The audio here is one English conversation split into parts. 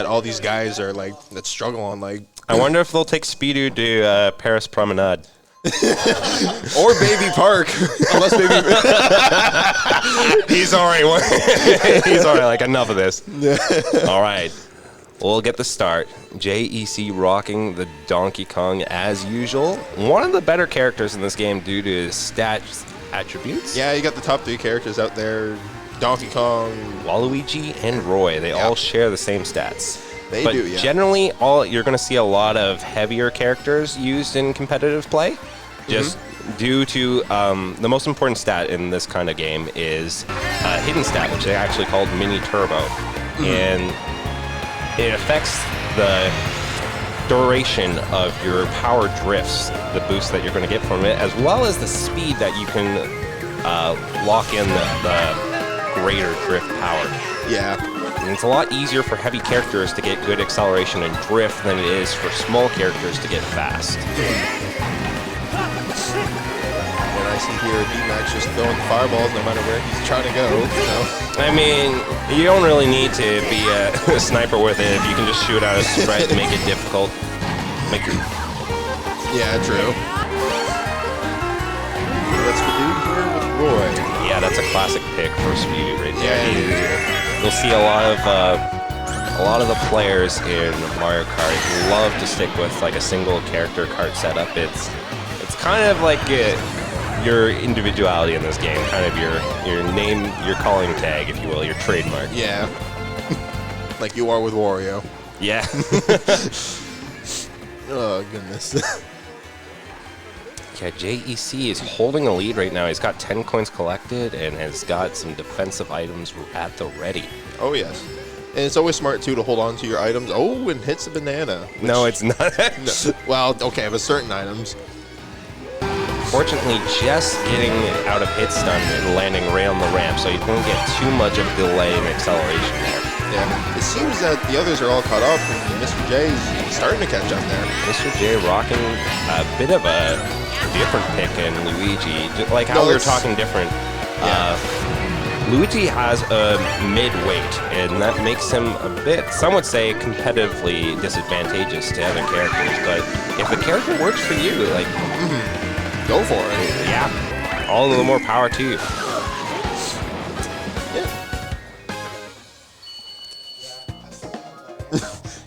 that all these guys are like that struggle on. Like, I wonder if they'll take SpeeDude to Paris Promenade. or Baby Park, unless Baby. He's already he's already like enough of this. All right, we'll get the start. JEC rocking the Donkey Kong as usual. One of the better characters in this game due to his stats attributes. Yeah, you got the top 3 characters out there: Donkey Kong, Waluigi, and Roy. They all share the same stats. They but do, yeah. Generally, you're going to see a lot of heavier characters used in competitive play, just due to the most important stat in this kind of game is a hidden stat, which they actually called Mini Turbo, and it affects the duration of your power drifts, the boost that you're going to get from it, as well as the speed that you can lock in the greater drift power. Yeah. And it's a lot easier for heavy characters to get good acceleration and drift than it is for small characters to get fast. And I see here DMak's just throwing fireballs no matter where he's trying to go. So. I mean, you don't really need to be a sniper with it if you can just shoot out a spread and make it difficult. Yeah, true. That's SpeeDude here with Roy. Yeah, that's a classic pick for SpeeDude right there. Yeah, You'll see a lot of the players in Mario Kart love to stick with like a single character kart setup. It's kind of like your individuality in this game, kind of your name, your calling tag, if you will, your trademark. Yeah. Like you are with Wario. Yeah. Oh, goodness. Yeah, JEC is holding a lead right now. He's got 10 coins collected and has got some defensive items at the ready. Oh, yes. And it's always smart, too, to hold on to your items. Oh, and hits a banana. No, it's not. No. Well, okay, but certain items. Fortunately, just getting out of hit stun and landing right on the ramp, so you don't get too much of delay in acceleration there. Yeah. It seems that the others are all caught up, and Mr. J is starting to catch up there. Mr. J rocking a bit of a different pick in Luigi, like how we were talking different. Yeah. Luigi has a mid-weight, and that makes him a bit, some would say, competitively disadvantageous to other characters. But if the character works for you, like, go for it. Yeah, all the more power to you.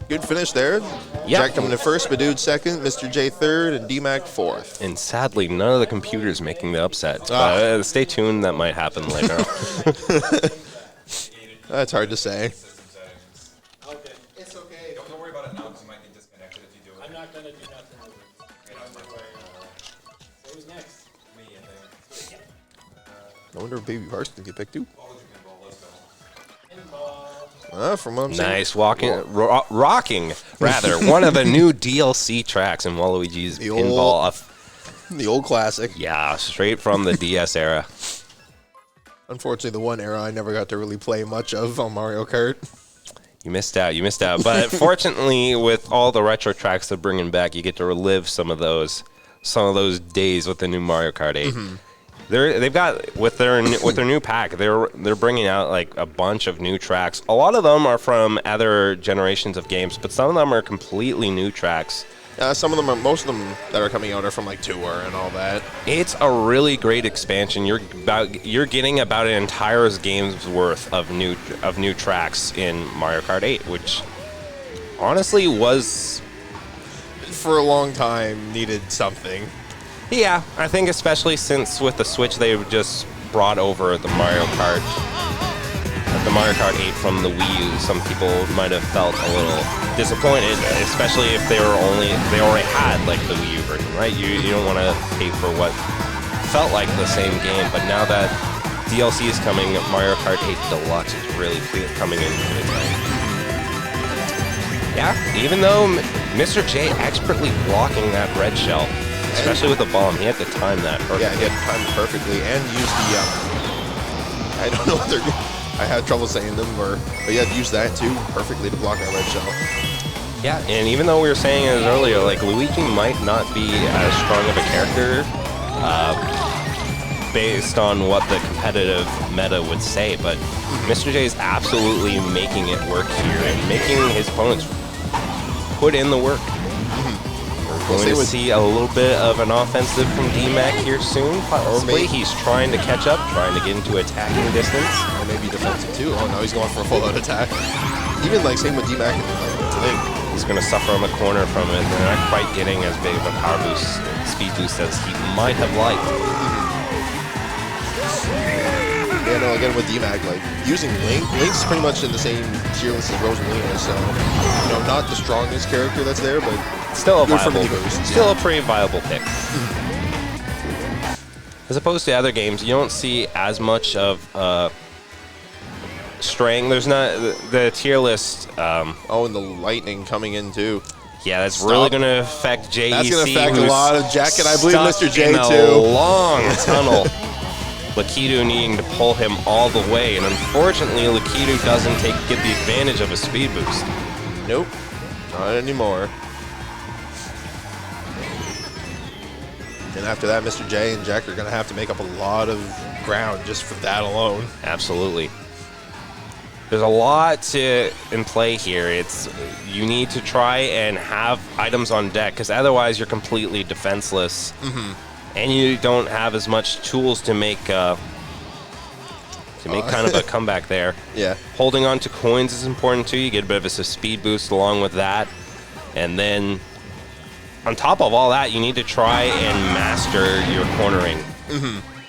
Good finish there. Yep. Jack coming in first, SpeeDude second, Mr. J third, and DMak fourth. And sadly, none of the computers making the upset. But stay tuned, that might happen later. That's hard to say. Okay. It's okay. Don't worry about it now because you might get disconnected if you do it. I'm not going to do nothing. So who's next? Me, I think. I wonder if Baby Park's going to get picked too. Pinball. From what I'm Nice saying. rocking, rather, one of the new DLC tracks in Waluigi's Pinball. The old classic. Yeah, straight from the DS era. Unfortunately, the one era I never got to really play much of on Mario Kart. You missed out. But fortunately, with all the retro tracks they're bringing back, you get to relive some of those days with the new Mario Kart 8. They've got with their new pack, they're bringing out like a bunch of new tracks. A lot of them are from other generations of games, but some of them are completely new tracks. Most of them that are coming out are from like Tour and all that. It's a really great expansion. You're getting about an entire game's worth of new tracks in Mario Kart 8, which honestly was for a long time needed something. Yeah, I think especially since with the Switch they've just brought over the Mario Kart 8 from the Wii U. Some people might have felt a little disappointed, especially if they already had like the Wii U version, right? You don't want to pay for what felt like the same game, but now that DLC is coming, Mario Kart 8 Deluxe is really coming into its own. Yeah, even though Mr. J expertly blocking that red shell, especially with the bomb, he had to time that perfectly. Yeah, he had to time it perfectly and use the I don't know what they're. I had trouble saying them, but you had to use that too perfectly to block that red shell. Yeah, and even though we were saying it earlier, like Luigi might not be as strong of a character based on what the competitive meta would say, but Mr. J is absolutely making it work here and making his opponents put in the work. We're going to see a little bit of an offensive from DMak here soon. Possibly he's trying to catch up, trying to get into attacking distance. Or maybe defensive too. Oh, now he's going for a full-out attack. Even like same with DMak and like he's going to suffer on the corner from it. They're not quite getting as big of a power boost, speed boost as he might have liked. Yeah, no, again with DMak, like using Link's pretty much in the same tier list as Rosalina, so you know, not the strongest character that's there, but still a good viable, for boost. still a pretty viable pick. As opposed to other games, you don't see as much of straying. There's not the tier list. Oh, and the lightning coming in too. Yeah, that's really going to affect JEC. That's going to affect a lot of Jack, and I believe Mr. J in a too. Long tunnel. Lakitu needing to pull him all the way, and unfortunately, Lakitu doesn't get the advantage of a speed boost. Nope, not anymore. And after that, Mr. J and Jack are going to have to make up a lot of ground just for that alone. Absolutely. There's a lot in play here. You need to try and have items on deck, because otherwise you're completely defenseless. And you don't have as much tools to make kind of a comeback there. Yeah. Holding on to coins is important too. You get a bit of a speed boost along with that. And then on top of all that, you need to try and master your cornering.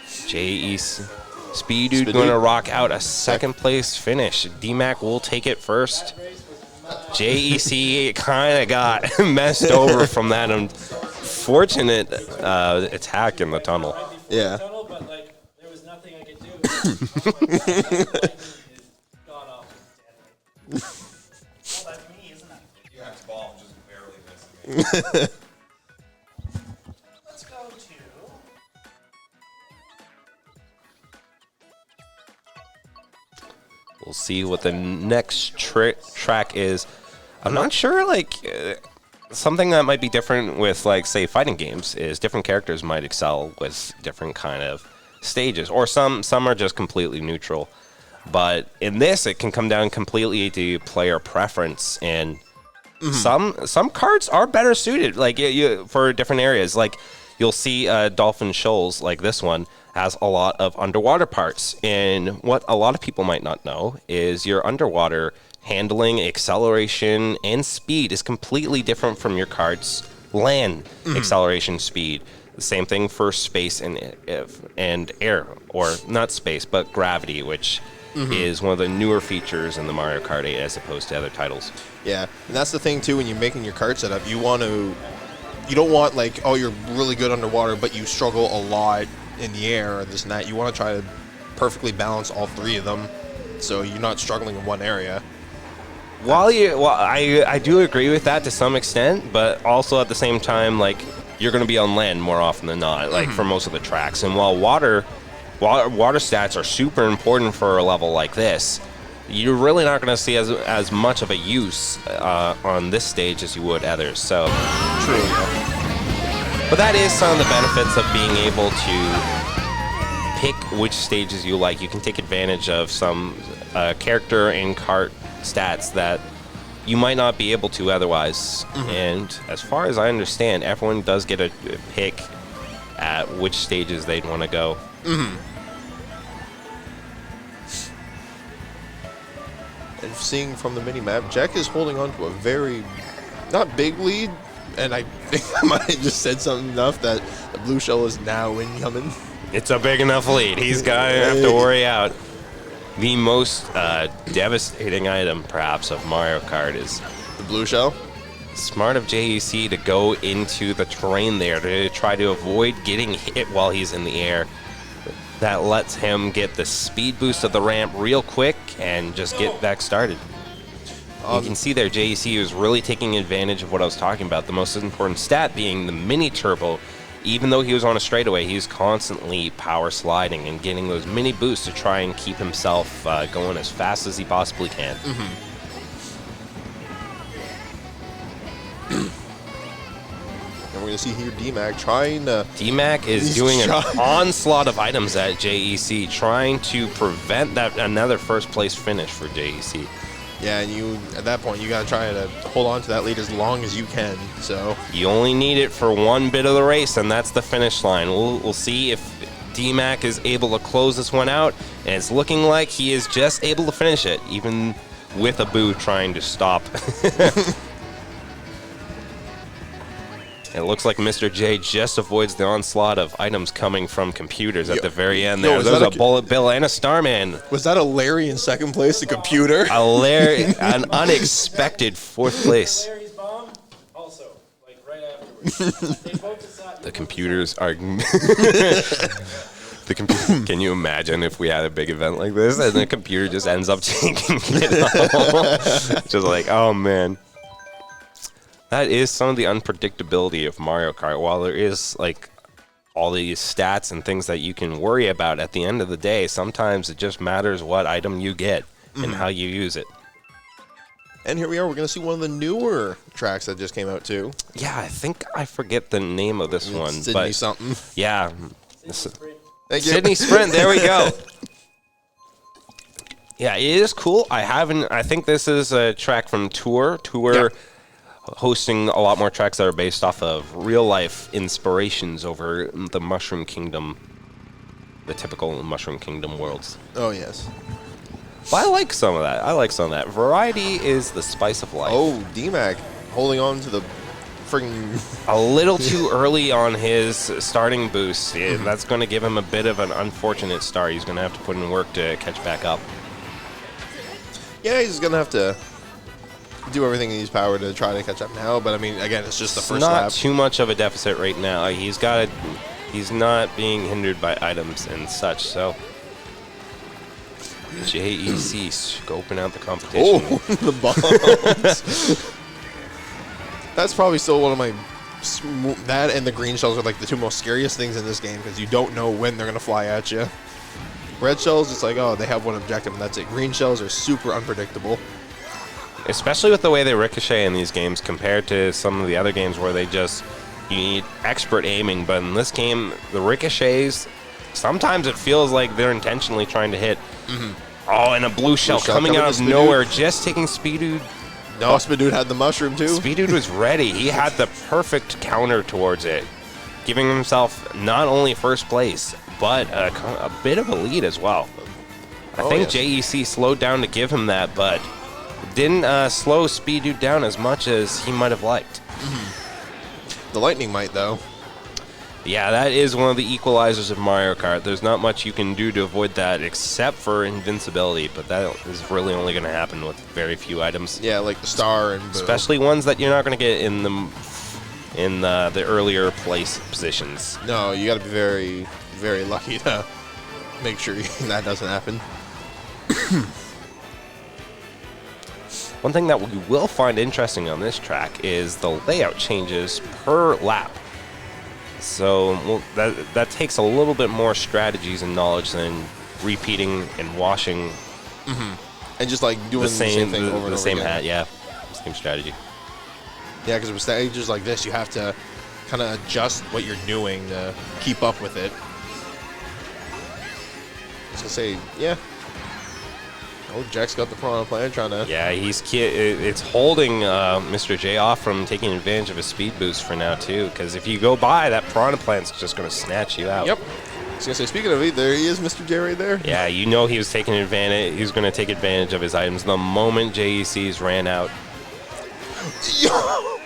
JEC SpeeDude going to rock out a second place finish. DMak will take it first. JEC kind of got messed over from that unfortunate attack in the tunnel. Yeah. But like, there was nothing I could do. Well, that's me, isn't it? You have to ball, just barely missing me. Let's go to. We'll see what the next track is. I'm not sure, like, something that might be different with, like, say, fighting games is different characters might excel with different kind of stages, or some are just completely neutral. But in this, it can come down completely to player preference, and some cards are better suited, like, for different areas. Like, you'll see Dolphin Shoals, like this one, has a lot of underwater parts. And what a lot of people might not know is your underwater handling, acceleration, and speed is completely different from your card's land acceleration speed. The same thing for space and air, or not space, but gravity, which is one of the newer features in the Mario Kart 8 as opposed to other titles. Yeah, and that's the thing too, when you're making your card setup, you don't want like, oh, you're really good underwater, but you struggle a lot in the air and this and that. You want to try to perfectly balance all three of them, so you're not struggling in one area. I do agree with that to some extent, but also at the same time, like, you're going to be on land more often than not, like for most of the tracks. And while water stats are super important for a level like this, you're really not going to see as much of a use on this stage as you would others. So True. But that is some of the benefits of being able to pick which stages you like. You can take advantage of some character and cart stats that you might not be able to otherwise. And as far as I understand, everyone does get a pick at which stages they'd want to go. And seeing from the mini-map, Jack is holding on to a very, not big lead, and I think I might have just said something enough that the blue shell is now incoming. It's a big enough lead. He's going to have to worry out. The most devastating item, perhaps, of Mario Kart is The blue shell? smart of JEC to go into the terrain there to try to avoid getting hit while he's in the air. That lets him get the speed boost of the ramp real quick and just get back started. You can see there JEC was really taking advantage of what I was talking about. The most important stat being the mini turbo. Even though he was on a straightaway, he was constantly power sliding and getting those mini boosts to try and keep himself going as fast as he possibly can. And we're going to see here DMak trying to... DMak is He's doing an trying- onslaught of items at JEC, trying to prevent that another first place finish for JEC. Yeah, and you, at that point, you got to try to hold on to that lead as long as you can, so... You only need it for one bit of the race, and that's the finish line. We'll see if DMak is able to close this one out, and it's looking like he is just able to finish it, even with a boo trying to stop. It looks like Mr. J just avoids the onslaught of items coming from computers at the very end there. is There's that a bullet bill and a Starman. Was that a Larry in second place, the computer? An unexpected fourth place. Larry's bomb, also, like right afterwards. They both decided. The computers are... Can you imagine if we had a big event like this and the computer just ends up taking it all? Just like, oh man. That is some of the unpredictability of Mario Kart. While there is like all these stats and things that you can worry about, at the end of the day, sometimes it just matters what item you get and how you use it. And here we are. We're going to see one of the newer tracks that just came out, too. Yeah, I think I forget the name of this one. Sydney but something. yeah. Thank you. Sydney Sprint, there we go. Yeah, it is cool. I think this is a track from Tour. Yeah. Hosting a lot more tracks that are based off of real-life inspirations over the Mushroom Kingdom, the typical Mushroom Kingdom worlds. Oh, yes. But I like some of that. Variety is the spice of life. Oh, DMak holding on to the friggin'... A little too early on his starting boost. Yeah, that's going to give him a bit of an unfortunate start. He's going to have to put in work to catch back up. Yeah, he's going to have to do everything in his power to try to catch up now, but I mean, again, it's just the first lap. Not too much of a deficit right now. He's not being hindered by items and such, so JEC scoping out the competition. Oh, the bombs. That's probably still one of my... That and the green shells are like the two most scariest things in this game because you don't know when they're going to fly at you. Red shells, it's like, oh, they have one objective and that's it. Green shells are super unpredictable. Especially with the way they ricochet in these games compared to some of the other games where you need expert aiming. But in this game, the ricochets, sometimes it feels like they're intentionally trying to hit. Oh, and a blue shell coming out of nowhere, just taking SpeeDude. No, SpeeDude had the mushroom too. SpeeDude was ready. He had the perfect counter towards it, giving himself not only first place, but a bit of a lead as well. I think JEC slowed down to give him that, but didn't slow SpeeDude down as much as he might have liked. The lightning might, though. Yeah, that is one of the equalizers of Mario Kart. There's not much you can do to avoid that except for invincibility, but that is really only going to happen with very few items. Yeah, like the star and... Especially ones that you're not going to get in the earlier place positions. No, you got to be very, very lucky to make sure that doesn't happen. One thing that we will find interesting on this track is the layout changes per lap. So that takes a little bit more strategies and knowledge than repeating and washing. And just like doing the same thing over and over the same again. hat, yeah, same strategy. Yeah, because with stages like this, you have to kind of adjust what you're doing to keep up with it. I was gonna say, yeah. Oh, Jack's got the Piranha Plant trying to... Yeah, it's holding Mr. J off from taking advantage of a speed boost for now, too, because if you go by, that Piranha Plant's just going to snatch you out. Yep. I was gonna say, speaking of it, there he is, Mr. J right there. Yeah, you know he was taking advantage. He was going to take advantage of his items the moment JEC's ran out.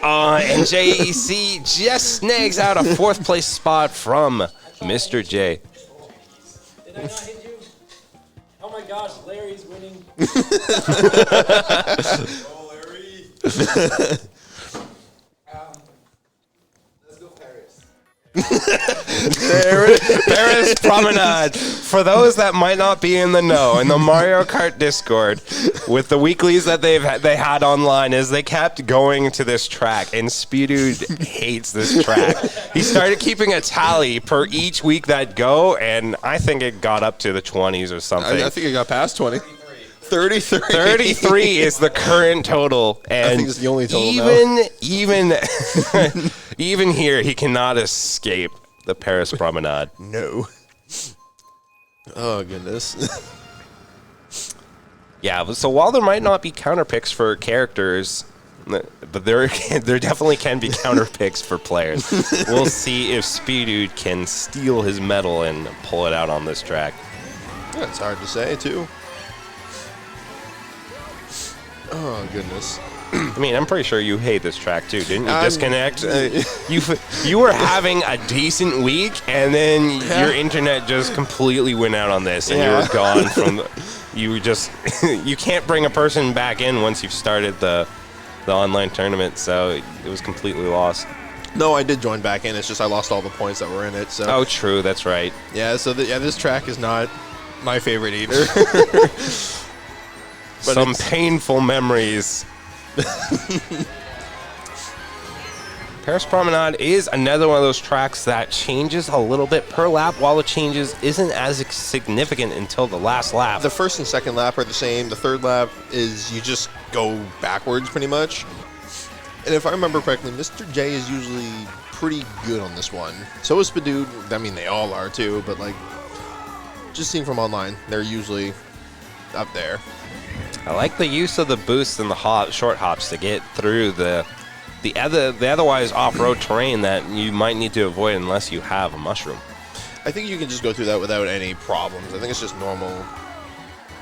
And JEC just snags out a fourth place spot from Mr. J. Did I not hit you? Oh my gosh, Larry's winning. Oh, Larry. Let's go Paris. Paris Promenade. For those that might not be in the know, in the Mario Kart Discord, with the weeklies that they had online, is they kept going to this track, and SpeeDude hates this track. He started keeping a tally per each week that go, and I think it got up to the 20s or something. I think it got past 20. 33. 33 is the current total, and I think it's the only total now. even here, he cannot escape the Paris Promenade. No. Oh, goodness. Yeah, so while there might not be counter picks for characters, but there definitely can be counter picks for players. We'll see if SpeeDude can steal his medal and pull it out on this track. That's hard to say, too. Oh, goodness. I mean, I'm pretty sure you hate this track too, didn't you? Disconnect. You were having a decent week, and then your internet just completely went out on this, and you were gone from. You were just. You can't bring a person back in once you've started the online tournament, so it was completely lost. No, I did join back in. It's just I lost all the points that were in it. So. Oh, true. That's right. Yeah. So this track is not my favorite either. But some painful memories. Paris Promenade is another one of those tracks that changes a little bit per lap, while the changes isn't as significant until the last lap. The first and second lap are the same. The third lap is you just go backwards pretty much. And if I remember correctly, Mr. J is usually pretty good on this one. So is SpeeDude. I mean, they all are too, but like, just seeing from online, they're usually up there. I like the use of the boosts and the short hops to get through the otherwise off-road terrain that you might need to avoid unless you have a mushroom. I think you can just go through that without any problems. I think it's just normal,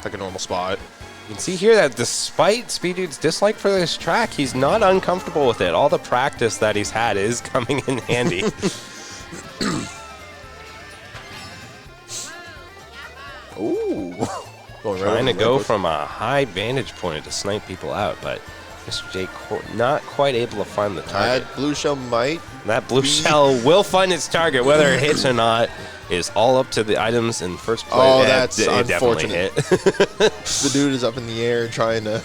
like a normal spot. You can see here that despite SpeeDude's dislike for this track, he's not uncomfortable with it. All the practice that he's had is coming in handy. Ooh. Trying to go from a high vantage point to snipe people out, but Mr. J not quite able to find the target. That blue shell might. That blue shell will find its target, whether it hits or not. Is all up to the items in first place. Oh, that's unfortunate. Hit. The dude is up in the air trying to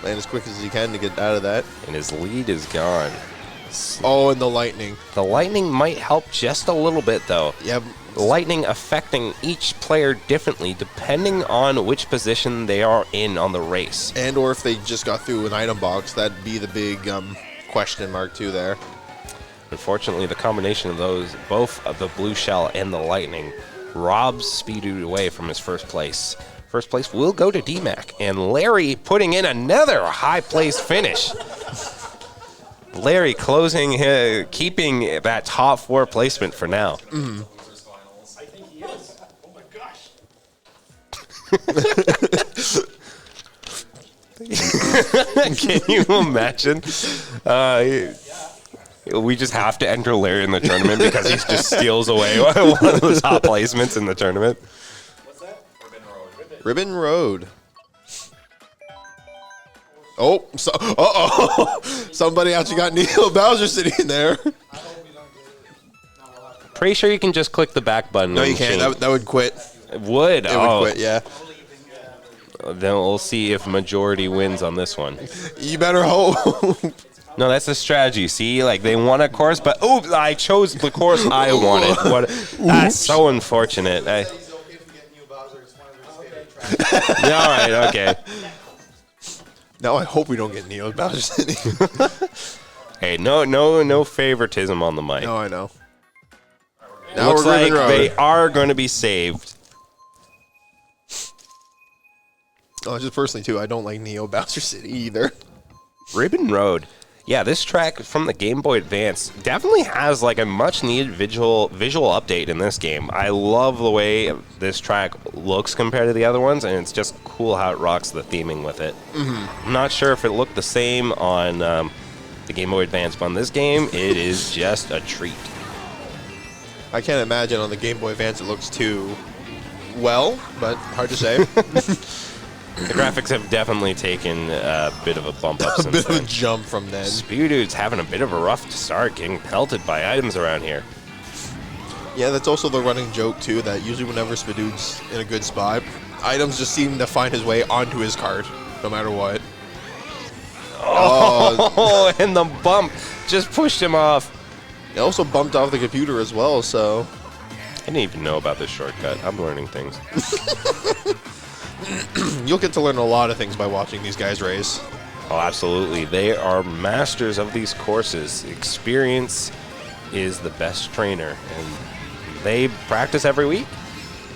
land as quick as he can to get out of that. And his lead is gone. Oh, and the lightning. The lightning might help just a little bit, though. Yeah. The lightning affecting each player differently depending on which position they are in on the race. And or if they just got through an item box, that'd be the big question mark too there. Unfortunately, the combination of those, both of the blue shell and the lightning, robs SpeeDude away from his first place. First place will go to DMak, and Larry putting in another high place finish. Larry keeping that top 4 placement for now. I think he is. Oh my gosh. Can you imagine? We just have to enter Larry in the tournament because he just steals away one of those top placements in the tournament. What's that? Ribbon Road. Oh, somebody actually got Neil Bowser sitting in there. Pretty sure you can just click the back button. No, you can't. That would quit. It would? It would quit, yeah. Then we'll see if majority wins on this one. You better hope. No, that's the strategy. See, like they won a course, but I chose the course I wanted. That's so unfortunate. Yeah, all right, okay. Now I hope we don't get Neil Bowser sitting. Hey, no favoritism on the mic. No, I know. Now Looks we're like Ribbon Road. they are going to be saved. Oh, just personally too, I don't like Neo Bowser City either. Ribbon Road. Yeah, this track from the Game Boy Advance definitely has like a much needed visual update in this game. I love the way this track looks compared to the other ones, and it's just cool how it rocks the theming with it. I'm not sure if it looked the same on the Game Boy Advance, but on this game, it is just a treat. I can't imagine on the Game Boy Advance it looks too well, but hard to say. The graphics have definitely taken a bit of a bump up A since bit of then. a jump from then. SpeeDude's having a bit of a rough start, getting pelted by items around here. Yeah, that's also the running joke too, that usually whenever SpeeDude's in a good spot, items just seem to find his way onto his cart, no matter what. Oh, and the bump just pushed him off. It also bumped off the computer as well, so... I didn't even know about this shortcut. I'm learning things. And you'll get to learn a lot of things by watching these guys race. Oh, absolutely. They are masters of these courses. Experience is the best trainer, and they practice every week?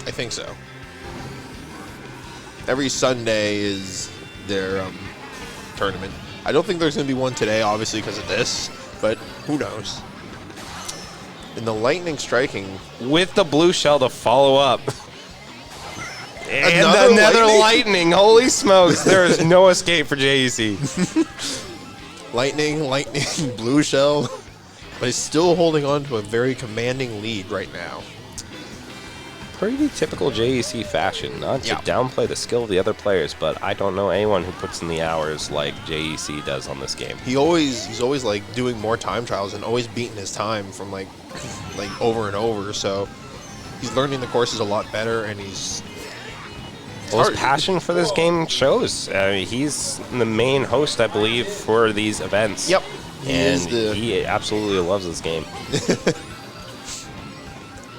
I think so. Every Sunday is their tournament. I don't think there's going to be one today, obviously, because of this, but who knows? In the lightning striking... With the blue shell to follow up. And Another another lightning? lightning. Holy smokes. There is no escape for JEC. lightning, blue shell. But he's still holding on to a very commanding lead right now. Pretty typical JEC fashion. Not to downplay the skill of the other players, but I don't know anyone who puts in the hours like JEC does on this game. He's always like doing more time trials and always beating his time from like over and over. So he's learning the courses a lot better, and he's... Well, his passion for this game shows. He's the main host, I believe, for these events. Yep. He absolutely loves this game.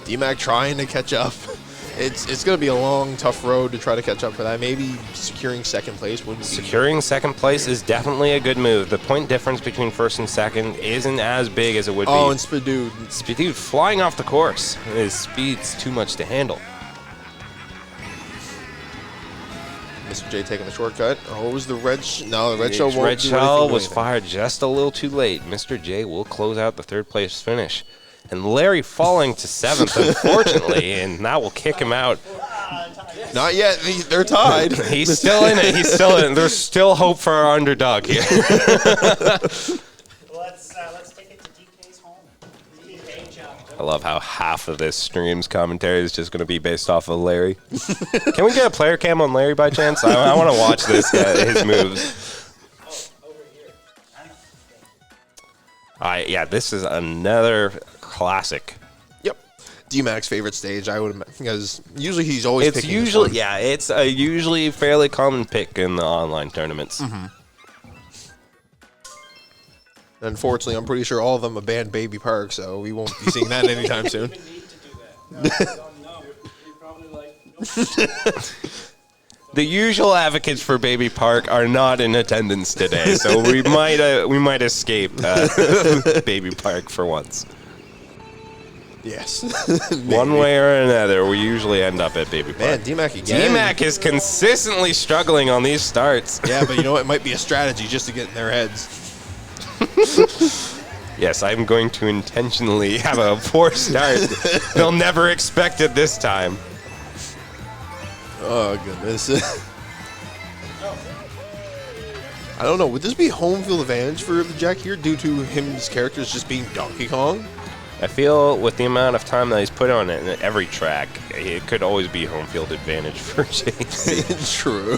DMak trying to catch up. It's going to be a long, tough road to try to catch up for that. Maybe securing second place would be... Securing second place is definitely a good move. The point difference between first and second isn't as big as it would be. Oh, and SpeeDude. SpeeDude flying off the course. His speed's too much to handle. Mr. J taking the shortcut. Oh, it was the red no, the red shell won't Red do shell anything. was fired just a little too late. Mr. J will close out the third place finish. And Larry falling to 7th, unfortunately, and that will kick him out. Not yet. They're tied. He's still in it. He's still in it. There's still hope for our underdog here. Let's take it to DK's home. DK job. I love how half of this stream's commentary is just going to be based off of Larry. Can we get a player cam on Larry by chance? I want to watch this his moves. Yeah, this is another classic. Yep. DMak's favorite stage, I would imagine, because usually he's always It's picking usually this one. it's a usually fairly common pick in the online tournaments. Unfortunately, I'm pretty sure all of them have banned Baby Park, so we won't be seeing that anytime soon. We need to do that. No, you're probably like, nope. The usual advocates for Baby Park are not in attendance today, so we might escape Baby Park for once. Yes. One way or another, we usually end up at Baby Park. Man, DMak again. DMak is consistently struggling on these starts. Yeah, but you know what? It might be a strategy just to get in their heads. Yes, I'm going to intentionally have a poor start. They'll never expect it this time. Oh, goodness. I don't know. Would this be home field advantage for the Jack here due to his characters just being Donkey Kong? I feel with the amount of time that he's put on it in every track, it could always be home field advantage for JEC. True.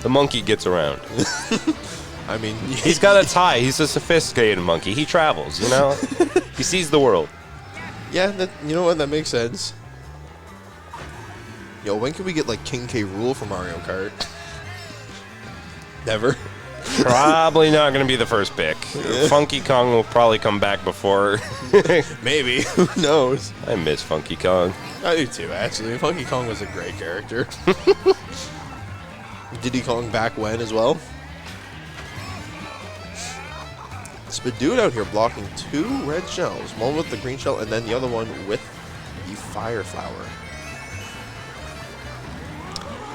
The monkey gets around. I mean, He's got a tie. He's a sophisticated monkey. He travels, you know? He sees the world. yeah, you know what? That makes sense. Yo, when can we get like King K. Rool for Mario Kart? Never. Probably not going to be the first pick. Funky Kong will probably come back before. Maybe. Who knows? I miss Funky Kong. I do too, actually. Funky Kong was a great character. Diddy Kong back when as well? SpeeDude out here blocking 2 red shells. One with the green shell and then the other one with the fire flower.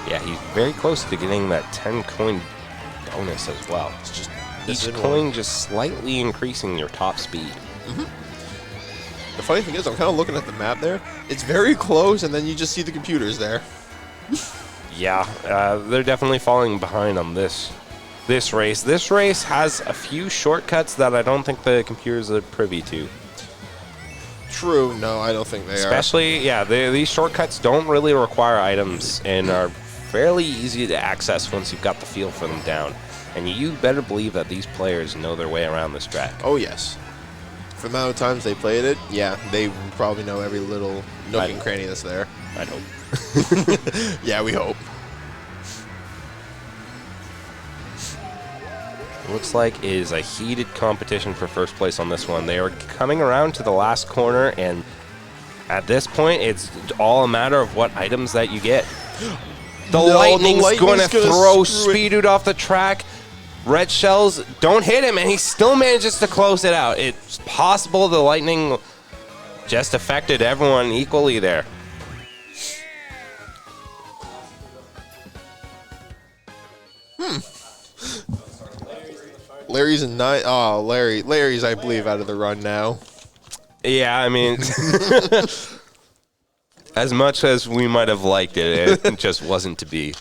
Yeah, he's very close to getting that 10 coin bonus as well. It's just Each coin just slightly increasing your top speed. The funny thing is, I'm kind of looking at the map there. It's very close, and then you just see the computers there. Yeah, they're definitely falling behind on this race. This race has a few shortcuts that I don't think the computers are privy to. True. No, I don't think they Especially, yeah, these shortcuts don't really require items and are fairly easy to access once you've got the feel for them down. And you better believe that these players know their way around this track. are. Oh, yes. For the amount of times they played it, yeah, they probably know every little nook and cranny that's there. I hope. Yeah, we hope. Looks like it is a heated competition for first place on this one. They are coming around to the last corner, and at this point, it's all a matter of what items that you get. The No, lightning's going to gonna throw screw it. SpeeDude off the track. Red shells don't hit him, and he still manages to close it out. It's possible the lightning just affected everyone equally there. Larry's in 9. Oh, Larry's, I believe, out of the run now. Yeah, I mean, as much as we might have liked it, it just wasn't to be.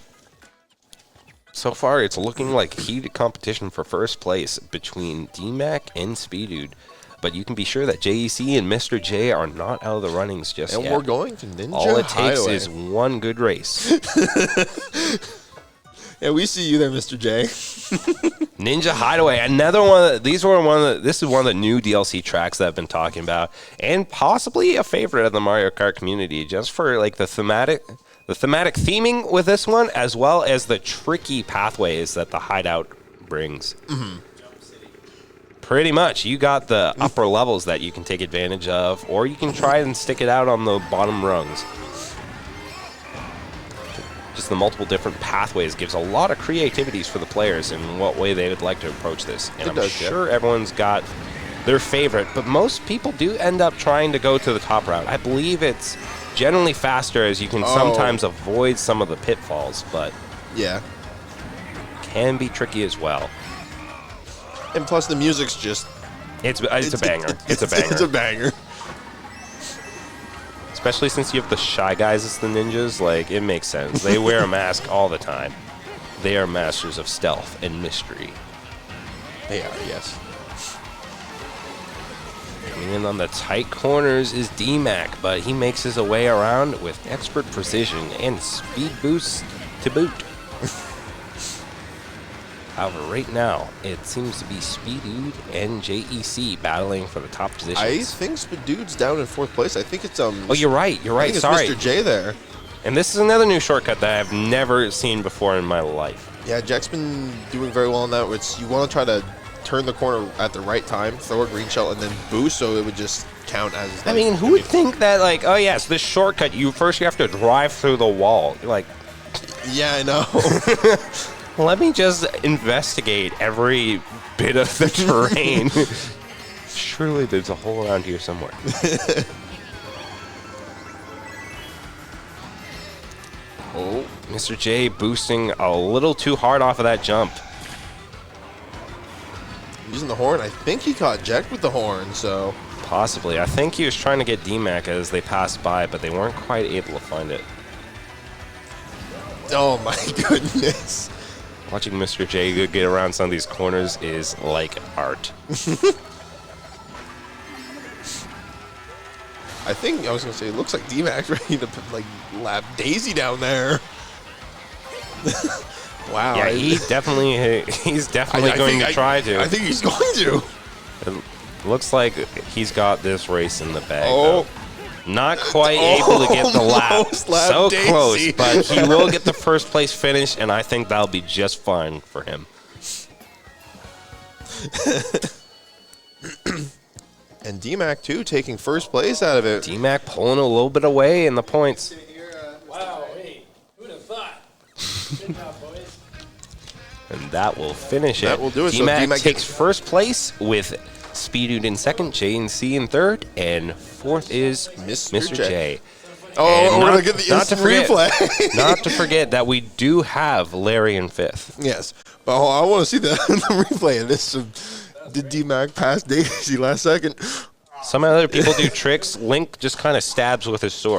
So far, it's looking like heated competition for first place between DMak and SpeeDude. But you can be sure that JEC and Mr. J are not out of the runnings just And yet. we're going to Ninja All it takes Hideaway. is one good race. Yeah, we see you there, Mr. J. Ninja Hideaway, another one. This is one of the new DLC tracks that I've been talking about, and possibly a favorite of the Mario Kart community, just for like the thematic theming with this one, as well as the tricky pathways that the hideout brings. Mm-hmm. Pretty much, you got the upper levels that you can take advantage of, or you can try and stick it out on the bottom rungs. Just the multiple different pathways gives a lot of creativities for the players in what way they would like to approach this. And I'm sure everyone's got their favorite, but most people do end up trying to go to the top route. I believe it's generally faster, as you can sometimes avoid some of the pitfalls, but Yeah. can be tricky as well. And plus, the music's just... It's a banger. It's a banger. It's a banger. Especially since you have the Shy Guys as the ninjas, like, it makes sense. They wear a mask all the time. They are masters of stealth and mystery. They are, yes. Coming in on the tight corners is DMak, but he makes his way around with expert precision and speed boost to boot. However, right now, it seems to be SpeeDude and JEC battling for the top positions. I think SpeeDude's down in 4th place. I think it's... Oh, you're right. You're right. I think Sorry. it's Mr. J there. And this is another new shortcut that I've never seen before in my life. Yeah, Jack's been doing very well on that. It's, you want to try to turn the corner at the right time, throw a green shell, and then boost, so it would just count as... I mean, who would think that, like, oh, yes, this shortcut, you have to drive through the wall. You're like... Yeah, I know. Let me just investigate every bit of the terrain. Surely there's a hole around here somewhere. Oh, Mr. J boosting a little too hard off of that jump. Using the horn. I think he caught Jack with the horn, so... Possibly. I think he was trying to get DMak as they passed by, but they weren't quite able to find it. Oh, my goodness. Watching Mr. J get around some of these corners is like art. I think, I was going to say, it looks like DMak's ready to, like, lap Daisy down there. Wow. Yeah, he's definitely going to try to. I think he's going to. It looks like he's got this race in the bag. Oh. Though. Not quite able to get the lap. Almost lapped So Daisy. close, but he will get the first place finish, and I think that'll be just fine for him. And DMak, too, taking first place out of it. DMak pulling a little bit away in the points. Wow, hey, who'd have thought? Good job, boys. And that will finish it. That will do it. So DMak DMak takes first place with SpeeDude in second, JEC in third, and fourth is Mr. J. Oh, And we're not- going to get the not to instant forget- replay. Not to forget that we do have Larry in fifth. Yes. But I want to see the replay of this. Did DMak pass Daisy last second? Some other people do tricks. Link just kind of stabs with his sword.